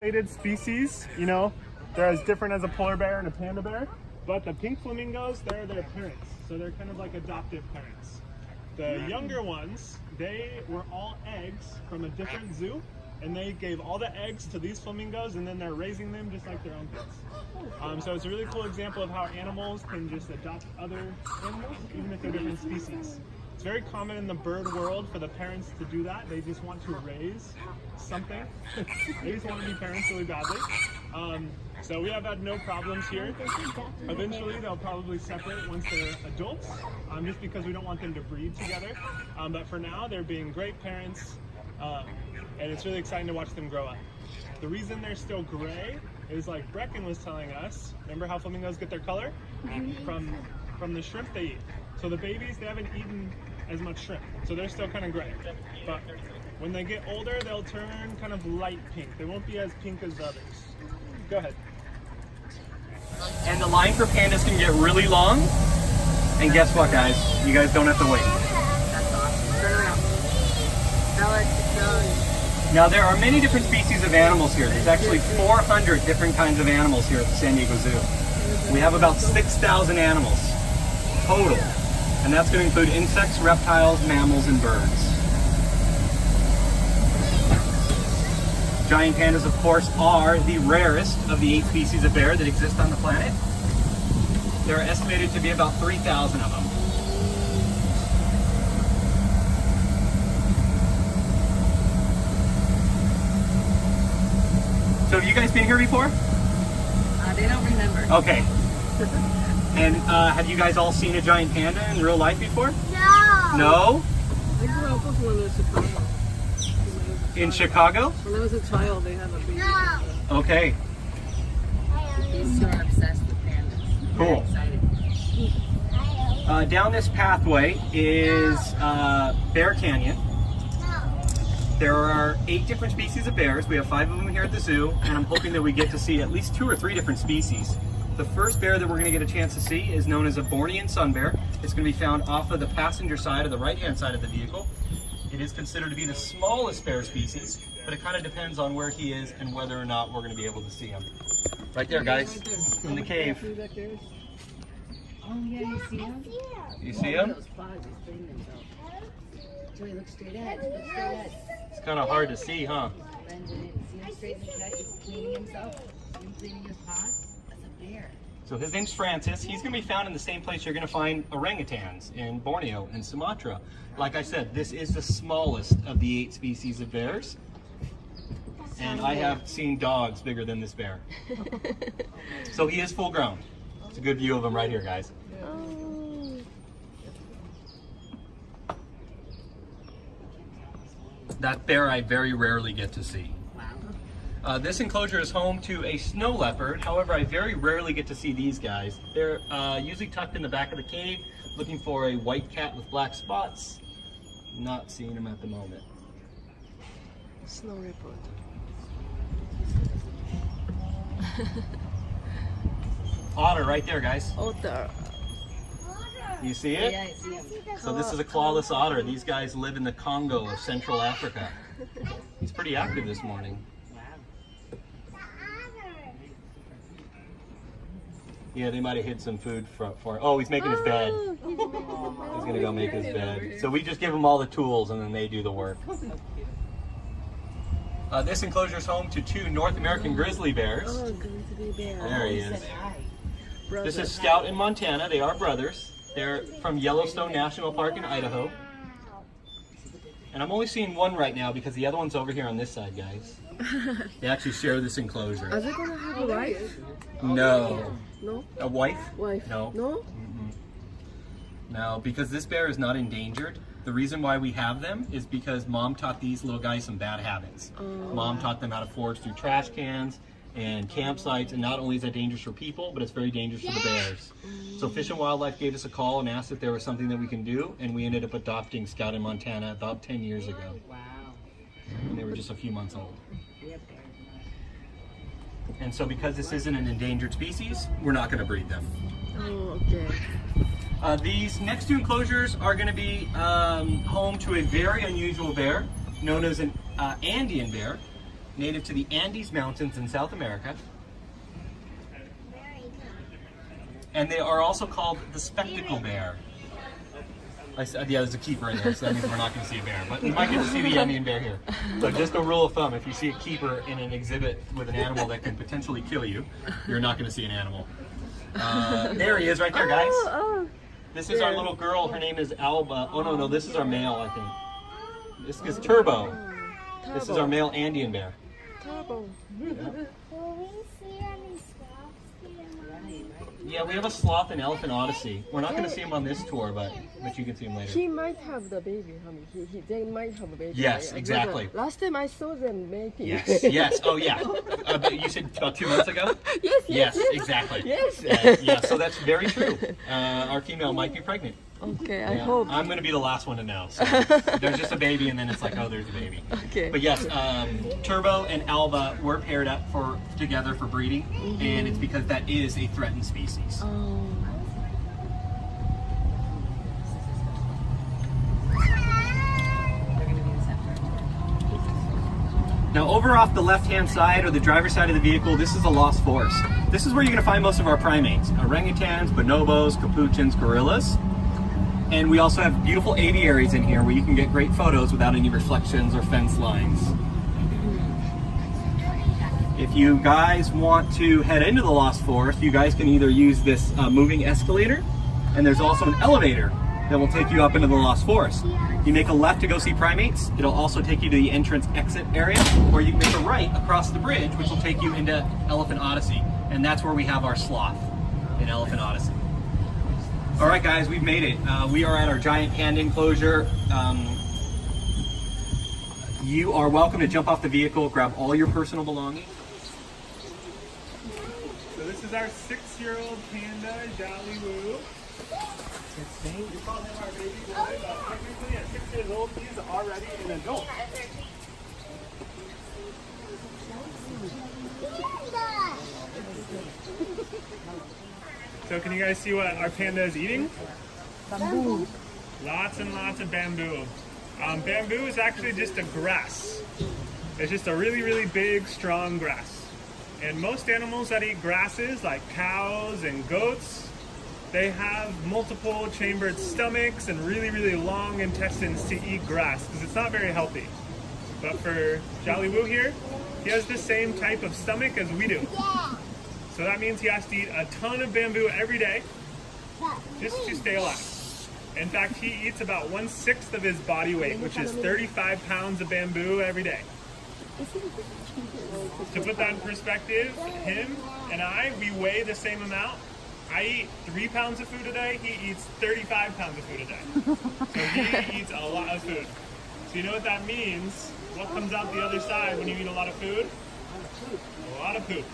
Species, you know, they're as different as a polar bear and a panda bear, but the pink flamingos, they're their parents, so they're kind of like adoptive parents. The younger ones, they were all eggs from a different zoo, and they gave all the eggs to these flamingos, and then they're raising them just like their own kids. So it's a really cool example of how animals can just adopt other animals, even if they're different species. It's very common in the bird world for the parents to do that. They just want to raise something. They just want to be parents really badly. So we have had no problems here. Eventually they'll probably separate once they're adults, just because we don't want them to breed together. But for now, they're being great parents, and it's really exciting to watch them grow up. The reason they're still gray is, like Brecken was telling us, remember how flamingos get their color? From the shrimp they eat. So the babies, they haven't eaten as much shrimp, so they're still kind of gray. But when they get older, they'll turn kind of light pink. They won't be as pink as the others. Go ahead. And the line for pandas can get really long. And guess what, guys? You guys don't have to wait. That's awesome. Turn around. Now, there are many different species of animals here. There's actually 400 different kinds of animals here at the San Diego Zoo. We have about 6,000 animals total. And that's going to include insects, reptiles, mammals, and birds. Giant pandas, of course, are the rarest of the 8 species of bear that exist on the planet. There are estimated to be about 3,000 of them. So have you guys been here before? They don't remember. Okay. And have you guys all seen a giant panda in real life before? No. No? I grew up with one in Chicago. In Chicago? When I was a child, they had a baby. No. Okay. He's so obsessed with pandas. Cool. Very excited. Down this pathway is Bear Canyon. There are 8 different species of bears. We have 5 of them here at the zoo, and I'm hoping that we get to see at least 2 or 3 different species. The first bear that we're going to get a chance to see is known as a Bornean sun bear. It's going to be found off of the passenger side, or the right-hand side of the vehicle. It is considered to be the smallest bear species, but it kind of depends on where he is and whether or not we're going to be able to see him. Right there, guys, in the cave. Oh yeah, you see him? You see him? Those paws, he's cleaning himself. Joey, look straight ahead. Look straight ahead. It's kind of hard to see, huh? Blend it in. See him straight in the cut? He's cleaning himself. See him cleaning his paws? That's a bear. So his name's Francis. He's going to be found in the same place you're going to find orangutans in Borneo and Sumatra. Like I said, this is the smallest of the 8 species of bears. And I have seen dogs bigger than this bear. So he is full grown. It's a good view of him right here, guys. That bear I very rarely get to see. This enclosure is home to a snow leopard. However, I very rarely get to see these guys. They're usually tucked in the back of the cave, looking for a white cat with black spots. Not seeing them at the moment. Snow report. Otter right there, guys. Otter. You see it? Yeah, I see him. So this is a clawless otter. These guys live in the Congo of Central Africa. He's pretty active this morning. Yeah, they might have hid some food for oh, he's making his bed. He's gonna go make his bed. So we just give them all the tools and then they do the work. This enclosure is home to 2 North American grizzly bears. Oh, grizzly bear. There he is. Brother. This is Scout in Montana. They are brothers. They're from Yellowstone National Park in Idaho. And I'm only seeing one right now because the other one's over here on this side, guys. They actually share this enclosure. Are they gonna have a wife? No. No? A wife? Wife? No. No? No, because this bear is not endangered. The reason why we have them is because Mom taught these little guys some bad habits. Mom taught them how to forage through trash cans and campsites, and not only is that dangerous for people, but it's very dangerous for the bears. So Fish and Wildlife gave us a call and asked if there was something that we can do, and we ended up adopting Scout in Montana about 10 years ago. Wow. And they were just a few months old. And so because this isn't an endangered species, we're not going to breed them. Oh, okay. These next 2 enclosures are going to be home to a very unusual bear known as an Andean bear. native to the Andes Mountains in South America. And they are also called the spectacle bear. Yeah, there's a keeper in there, so that means we're not going to see a bear. But we might get to see the Andean bear here. So just a rule of thumb, if you see a keeper in an exhibit with an animal that can potentially kill you, you're not going to see an animal. There he is right there, guys. This is our little girl. Her name is Alba. Oh, no, this is our male, I think. This is Turbo. This is our male Andean bear. Turbo. Yeah, we have a sloth and elephant odyssey. We're not going to see him on this tour, but you can see him later. He might have the baby, honey. They might have a baby. Yes, exactly. Last time I saw them making. Yes. Oh, yeah. You said about 2 months ago? Yes, exactly. Yes. Yeah, so that's very true. Our female might be pregnant. Okay, I hope. I'm going to be the last one to know. So there's just a baby, and then it's like, oh, there's a baby. Okay. But yes, Turbo and Alba were paired up together for breeding, and it's because that is a threatened species. Oh. Now over off the left-hand side or the driver's side of the vehicle, this is a lost forest. This is where you're going to find most of our primates. Orangutans, bonobos, capuchins, gorillas. And we also have beautiful aviaries in here where you can get great photos without any reflections or fence lines. If you guys want to head into the Lost Forest, you guys can either use this moving escalator, and there's also an elevator that will take you up into the Lost Forest. You make a left to go see primates. It'll also take you to the entrance exit area, or you can make a right across the bridge, which will take you into Elephant Odyssey. And that's where we have our sloth in Elephant Odyssey. All right, guys, we've made it. We are at our giant panda enclosure. You are welcome to jump off the vehicle, grab all your personal belongings. So this is our 6-year-old panda, Jolly Woo. We call him our baby boy, but technically at 6 years old, he's already an adult. So can you guys see what our panda is eating? Bamboo. Lots and lots of bamboo. Bamboo is actually just a grass. It's just a really, really big, strong grass. And most animals that eat grasses, like cows and goats, they have multiple chambered stomachs and really, really long intestines to eat grass because it's not very healthy. But for Jolly Woo here, he has the same type of stomach as we do. So that means he has to eat a ton of bamboo every day just to stay alive. In fact, he eats about 1/6 of his body weight, which is 35 pounds of bamboo every day. To put that in perspective, him and I, we weigh the same amount. I eat 3 pounds of food a day, he eats 35 pounds of food a day. So he eats a lot of food. So you know what that means? What comes out the other side when you eat a lot of food? A lot of poop.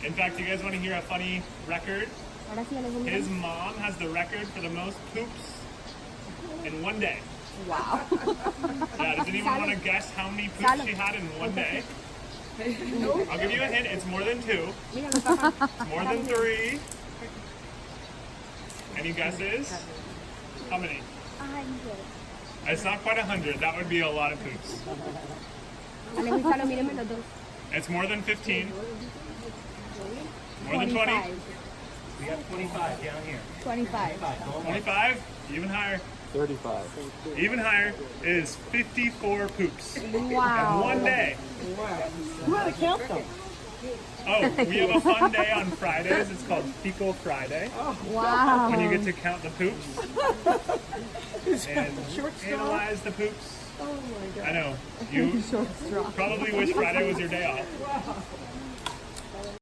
In fact, you guys want to hear a funny record? His mom has the record for the most poops in one day. Wow. Yeah, does anyone want to guess how many poops she had in one day? I'll give you a hint, it's more than 2. It's more than 3. Any guesses? How many? 100. It's not quite 100, that would be a lot of poops. It's more than 15. More than 20. We have 25 down here. 25. 25? Even higher. 35. Even higher is 54 poops Wow. in one day. Who had to count them? Oh, we have a fun day on Fridays. It's called Fecal Friday. Wow. When you get to count the poops and analyze the poops. Oh my god. I know, you Short straw. probably wish Friday was your day off.